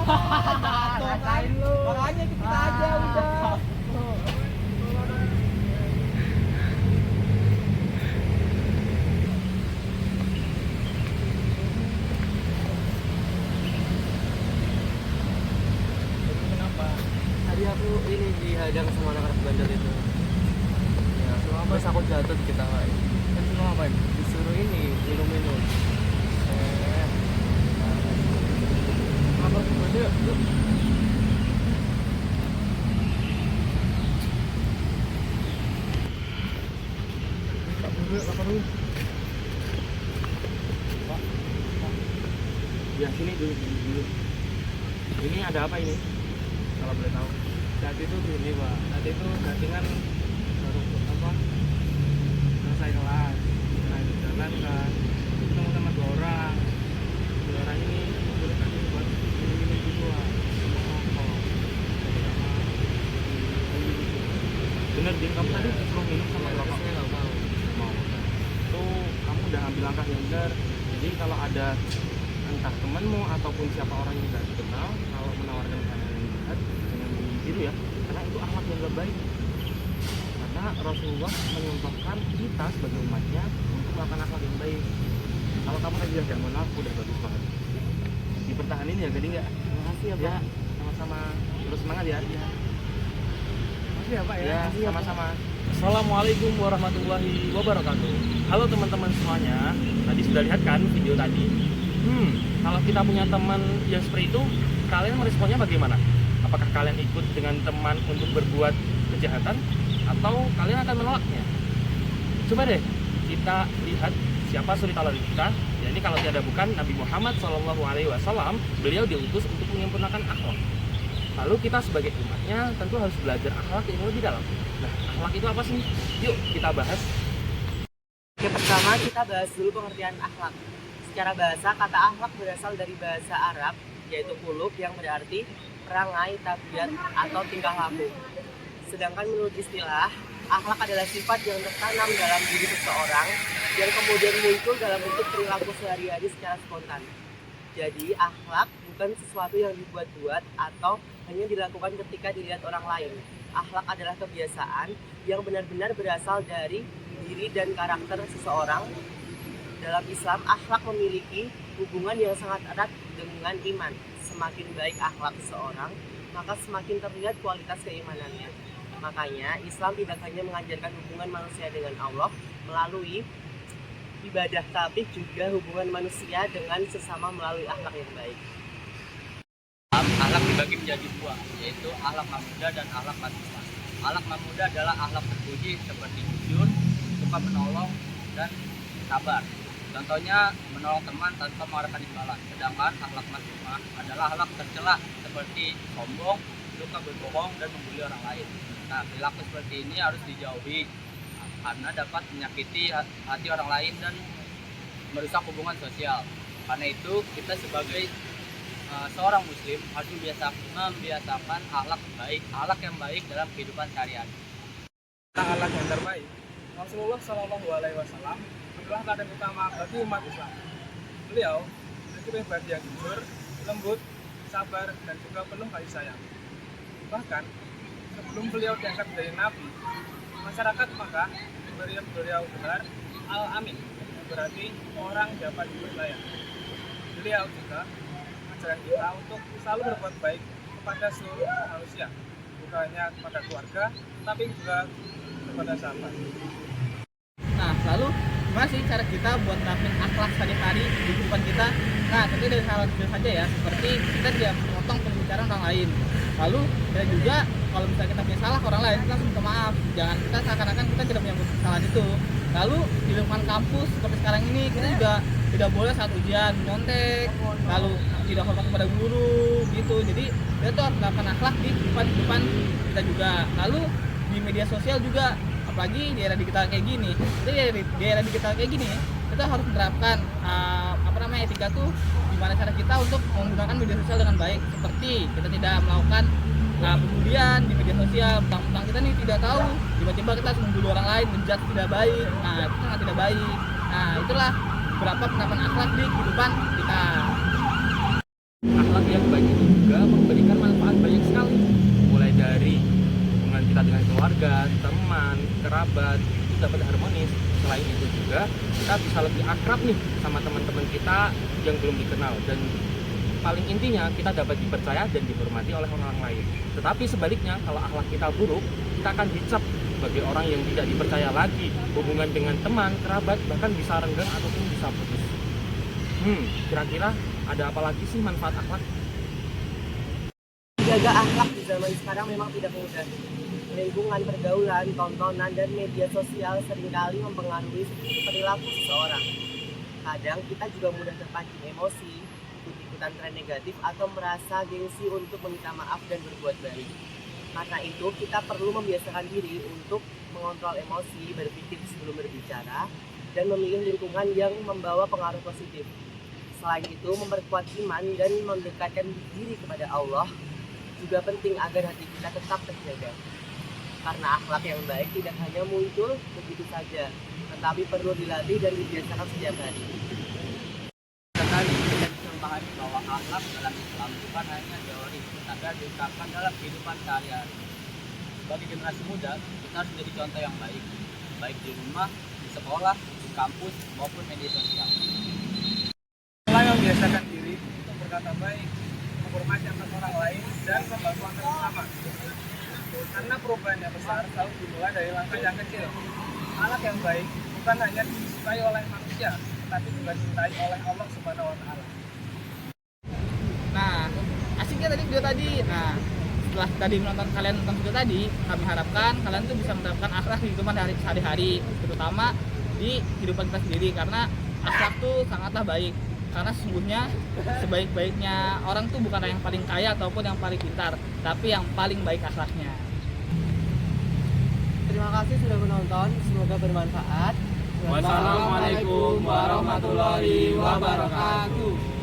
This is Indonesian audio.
Rasain lu. Makanya kita aja udah. Kenapa? Tadi aku ini dihadang sama anak-anak bandel itu. Ya, terus aku jatuh diketawain. Terus lu ngapain? Disuruh ini minum-minum. Lapor ke polisi yuk. Yuk. Lapor dulu. Ya sini dulu. Ini ada apa ini? Kalau boleh tahu. Tadi itu gini pak, tadi itu gantingan baru apa selesai kelas, nah di jalan kan ketemu sama dua orang ini boleh kasih buat minum gitu pak, sama Bener din, kamu tadi disuruh minum sama bapak. saya nggak mau. Mau. Tuh kamu udah ambil langkah yang benar. Jadi kalau ada entah temanmu ataupun siapa orang yang tidak dikenal, kalau menawarkan makanan yang jahat, jangan ditiru ya, karena itu akhlak yang gak baik. Karena Rasulullah menyumpahkan kita sebagai umatnya untuk melakukan akhlak yang baik. Kalau kamu lagi jangan mengaku udah bagus banget. Dipertahanin ya, Gading ya. Makasih ya Ya, pak. sama-sama. Terus semangat ya. Makasih ya pak ya. Ya, Makasih ya, Pak. sama-sama. Assalamualaikum warahmatullahi wabarakatuh. Halo teman-teman semuanya. Tadi sudah lihat kan video tadi? Kalau kita punya teman yang seperti itu, kalian meresponnya bagaimana? Apakah kalian ikut dengan teman untuk berbuat kejahatan atau kalian akan menolaknya? Coba deh kita lihat siapa suri tauladan kita. Ya, ini kalau tiada bukan Nabi Muhammad SAW, beliau diutus untuk menyempurnakan akhlak. Lalu kita sebagai umatnya tentu harus belajar akhlak yang lebih dalam. Nah, akhlak itu apa sih? Yuk kita bahas. Yang pertama kita bahas dulu pengertian akhlak. Secara bahasa, kata akhlak berasal dari bahasa Arab, yaitu khuluq yang berarti perangai, tabiat, atau tingkah laku. Sedangkan menurut istilah, akhlak adalah sifat yang tertanam dalam diri seseorang yang kemudian muncul dalam bentuk perilaku sehari-hari secara spontan. Jadi, akhlak bukan sesuatu yang dibuat-buat atau hanya dilakukan ketika dilihat orang lain. Akhlak adalah kebiasaan yang benar-benar berasal dari diri dan karakter seseorang. Dalam Islam, akhlak memiliki hubungan yang sangat erat dengan iman. Semakin baik akhlak seseorang, maka semakin terlihat kualitas keimanannya. Makanya, Islam tidak hanya mengajarkan hubungan manusia dengan Allah melalui ibadah, tapi juga hubungan manusia dengan sesama melalui akhlak yang baik. Akhlak dibagi menjadi dua, yaitu akhlak mamudah dan akhlak manusia. Akhlak mamudah adalah akhlak terpuji seperti jujur, suka menolong, dan sabar. Contohnya menolong teman tanpa mengharapkan imbalan. Sedangkan akhlak mazmumah adalah akhlak tercela seperti sombong, suka berbohong, dan membuli orang lain. Nah, perilaku seperti ini harus dijauhi karena dapat menyakiti hati orang lain dan merusak hubungan sosial. Karena itu kita sebagai seorang muslim harus membiasakan akhlak yang baik dalam kehidupan sehari-hari. Akhlak yang terbaik, Rasulullah SAW adalah teladan utama bagi umat Islam. Beliau memiliki pribadi yang jujur, lembut, sabar, dan juga penuh kasih sayang. Bahkan sebelum beliau diangkat menjadi nabi, masyarakat Makkah memberi beliau gelar Al-Amin, yang berarti orang dapat dipercaya. Beliau juga mengajarkan kita untuk selalu berbuat baik kepada seluruh manusia, bukan hanya kepada keluarga, tapi juga kepada sahabat. Nah, lalu gimana sih cara kita buat nerapin akhlak sehari-hari di kehidupan kita? Nah, tentu dari hal kecil saja ya, seperti kita tidak memotong pembicaraan orang lain. Lalu dan juga kalau misalnya kita punya salah orang lain, kita langsung minta maaf. Jangan kita seakan-akan kita tidak punya kesalahan itu. Lalu di lingkungan kampus seperti sekarang ini kita juga tidak boleh saat ujian nyontek, lalu tidak hormat kepada guru gitu. Jadi kita tuh harus menerapkan akhlak di kehidupan kita juga. Lalu di media sosial juga, apalagi di era digital kayak gini, di era digital kayak gini kita harus menerapkan etika tuh gimana cara kita untuk menggunakan media sosial dengan baik, seperti kita tidak melakukan pembulian di media sosial, tentang kita nih tidak tahu tiba-tiba kita harus membuli orang lain, menjudge tidak baik. Nah, itu sangat tidak baik. Nah, itulah beberapa penerapan akhlak di kehidupan kita. Akhlak akhlak yang baik itu juga memberikan manfaat banyak sekali, mulai dari hubungan kita dengan keluarga, teman, kerabat itu dapat harmonis. Selain itu juga kita bisa lebih akrab nih sama teman-teman kita yang belum dikenal, dan paling intinya kita dapat dipercaya dan dihormati oleh orang lain. Tetapi sebaliknya, kalau akhlak kita buruk, kita akan dicap sebagai orang yang tidak dipercaya lagi. Hubungan dengan teman, kerabat bahkan bisa renggang ataupun bisa putus. Kira-kira ada apa lagi sih manfaat akhlak? Menjaga akhlak di zaman sekarang memang tidak mudah. Lingkungan pergaulan, tontonan, dan media sosial seringkali mempengaruhi perilaku seseorang. Kadang kita juga mudah terpancing emosi, ikut-ikutan tren negatif, atau merasa gengsi untuk meminta maaf dan berbuat baik. Karena itu, kita perlu membiasakan diri untuk mengontrol emosi, berpikir sebelum berbicara, dan memilih lingkungan yang membawa pengaruh positif. Selain itu, memperkuat iman dan mendekatkan diri kepada Allah juga penting agar hati kita tetap terjaga. Karena akhlak yang baik tidak hanya muncul begitu saja, tetapi perlu dilatih dan dibiasakan setiap hari. Sekali kita bisa memahami bahwa akhlak dalam Islam bukan hanya teori, tetapi diungkapkan dalam kehidupan sehari-hari. Sebagai generasi muda, kita harus menjadi contoh yang baik, baik di rumah, di sekolah, di kampus, maupun media sosial. Mulai membiasakan diri untuk berkata baik, menghormati antar orang lain, dan membantu antar sesama. Karena perubahan yang besar selalu dimulai dari langkah yang kecil. Akhlak yang baik bukan hanya disukai oleh manusia, tetapi juga dicintai oleh Allah Subhanahu wa Ta'ala. Nah, asiknya tadi video tadi. Nah, setelah tadi kalian nonton video tadi, kami harapkan kalian tuh bisa menerapkan akhlak di kehidupan sehari-hari, terutama di kehidupan kita sendiri, karena akhlak tuh sangatlah baik. Karena sesungguhnya sebaik-baiknya orang tuh bukan yang paling kaya ataupun yang paling pintar, tapi yang paling baik akhlaknya. Terima kasih sudah menonton, semoga bermanfaat. Wassalamualaikum warahmatullahi wabarakatuh.